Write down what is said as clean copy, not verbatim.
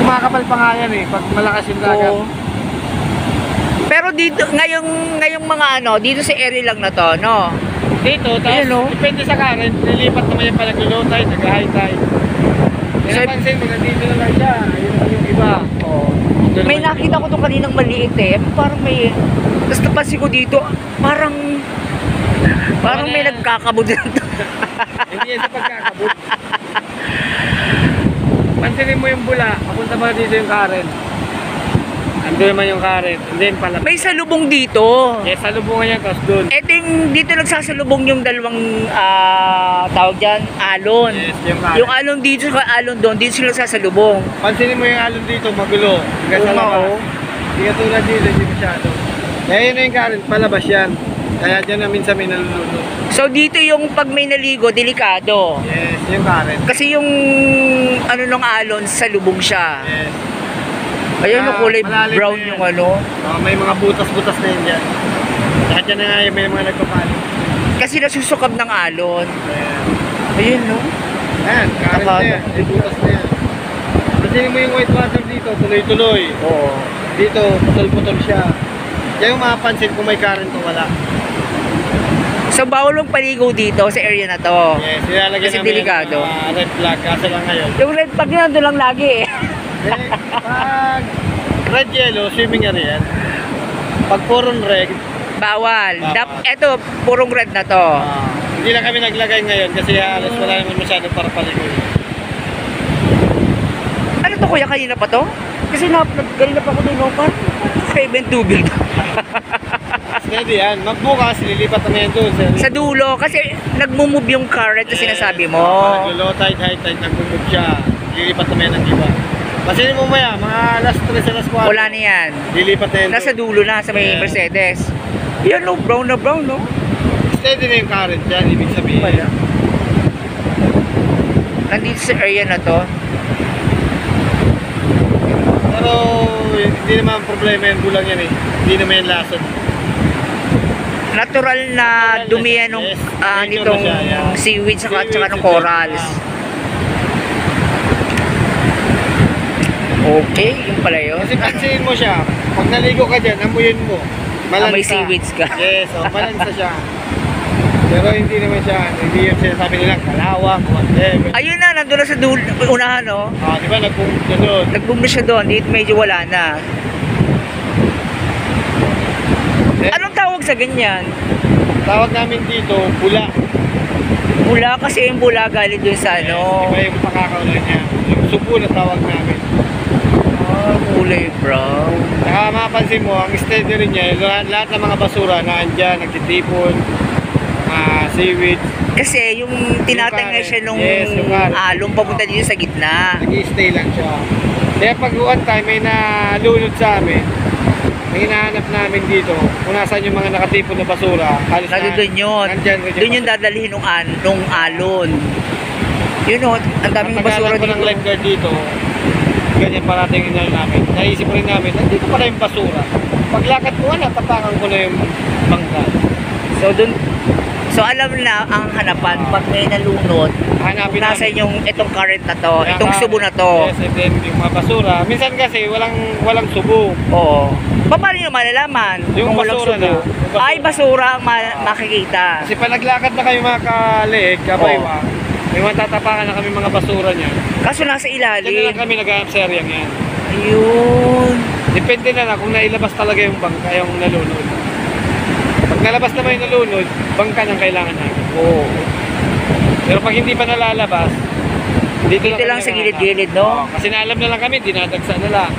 Kumakapal pa nga yan eh, pag malakas yung dagat. Oo. Pero dito, ngayong mga ano, dito sa area lang na to, no? Dito, tapos Ayun, no? depende sa current, nilipat naman yung pala low tide, nag-high tide. Kaya So, napansin mo, nandito na lang siya, ayun yung iba. Oo. Ito May naman- nakita ko to kaninang maliit eh. Parang may... Tapos napansin ko dito, parang may nagkakabod lang to. Hindi yan sa pagkakabot. Pansinin mo yung bula, papunta ba dito yung current? Ando naman yung current, and then pala. May salubong dito. Eh, salubungan yan, tapos doon. Ito yung, dito nagsasalubong yung dalawang tawag dyan, alon. Yes, yung current. Yung alon dito sa alon doon, dito sila nagsasalubong. Pansinin mo yung alon dito, magulo. Hanggang sa Oo, labas. oo. Hindi ka tulad dito, hindi masyado. Kaya yun na yung current, palabas yan. Kaya dyan na minsan may nalulunod. So dito yung pag may naligo, delikado. Yes, yung current. Kasi yung ano ng alon, salubong siya. Yes. Ayun, Ah, kulay malalim brown na yan. yung ano. May mga butas-butas na yun dyan. Kaya dyan na nga yung may mga nagpapalo. Kasi nasusukab ng alon. Ayan. Ayun, no? Ayan, current na yan. May butas na yan. Pansinin mo yung white water dito, tuloy-tuloy. Oo. Dito, putol-putol siya. Kaya yung mapapansin kung may current o wala. So bawal mong paligo dito sa area na to. Yes, nilalagyan Kasi namin delikado. yung red flag. Kaso lang ngayon. Yung red flag nandun lang lagi eh. Pag red yellow, swimming area yan. Pag purong red, Bawal. Bawal. Eto, purong red na to. hindi lang kami naglagay ngayon kasi halos wala naman masyado para paligo. Ano to kuya, kanina pa to? Kasi kanina pa ako doon, no? Parang kakaiba yung tubig. Steady yan. Magbukas, lilipat naman yan doon. Sa dulo, kasi nagmumove yung current na sinasabi mo. Low tide, high tide, nag-move siya. Lilipat naman yan ng iba. Kasi mo maya, mga alas 3, alas 4. Wala na yan. Lilipat na yan Nasa doon. dulo na, sa may Yeah. Mercedes. Yan, no? Brown na brown, no? Steady na yung current yan, ibig sabihin. Wala. Nandito sa area na to. Pero hindi naman problema yung bulang yan eh. Hindi naman yung lason. Natural na dumi yan nung Yes. Nature nitong na siya, yeah. seaweed saka Seaweed, ng corals. Okay, yung pala yun. Kasi pansin mo siya, pag naligo ka dyan, amuyin mo. Malansa. May seaweeds ka. Yes, malansa siya. Pero hindi naman siya, hindi yung sinasabi nila, kalawang, whatever. Ayun na, nandun na sa dulo, unahan, no? Di ba, nag-boom siya doon. Nag-boom na siya doon, dito medyo wala na. Anong tawag sa ganyan? Tawag namin dito, bula. Bula kasi yung bula galing dun sa ano. Iba yung pakakaulan niya. Yung subo na tawag namin. Kulay brown. Saka mapapansin mo, ang steady rin niya, lahat ng mga basura na andyan, nagtitipon, seaweed. Kasi yung tinatangay siya nung Yes, yung current. along papunta dito sa gitna. Nag-i-stay lang siya. Kaya pag one time may nalunod sa amin, may hinahanap namin dito, kung nasaan yung mga nakatipon na basura, halos Doon yun. nandyan rin Doon yung dadalhin nung alon. Yun o, ang daming basura ko ng dito. lifeguard dito, ganyan parating inal namin. Naisip rin namin, nandito pala yung basura. Paglakad ko, tapakan ko na yung bangka. So alam na ang hanapan pag may nalunod, Hanapin nasa namin. yung itong current na to, Kaya itong nga, subo na to. Yes, and then yung mga basura. Minsan kasi walang subo. Oo. Paano nyo malalaman Yung kung walang basura subo? na. Yung basura. Ay, basura ang makikita. Kasi pag naglakad na kayo mga kaleeg, kabaywa, may matatapakan na kami mga basura niya. Kaso nasa Diyan na ilalim. lang kami nag-aap sa area yan. Ayun. Depende na lang kung nailabas talaga yung bangka, yung nalunod. Pag nalabas naman yung nalunod, bangka nang kailangan namin. Oo. Pero pag hindi pa nalalabas, Dito lang sa gilid-gilid, no? Kasi naalam na lang kami, dinadagsa na lang.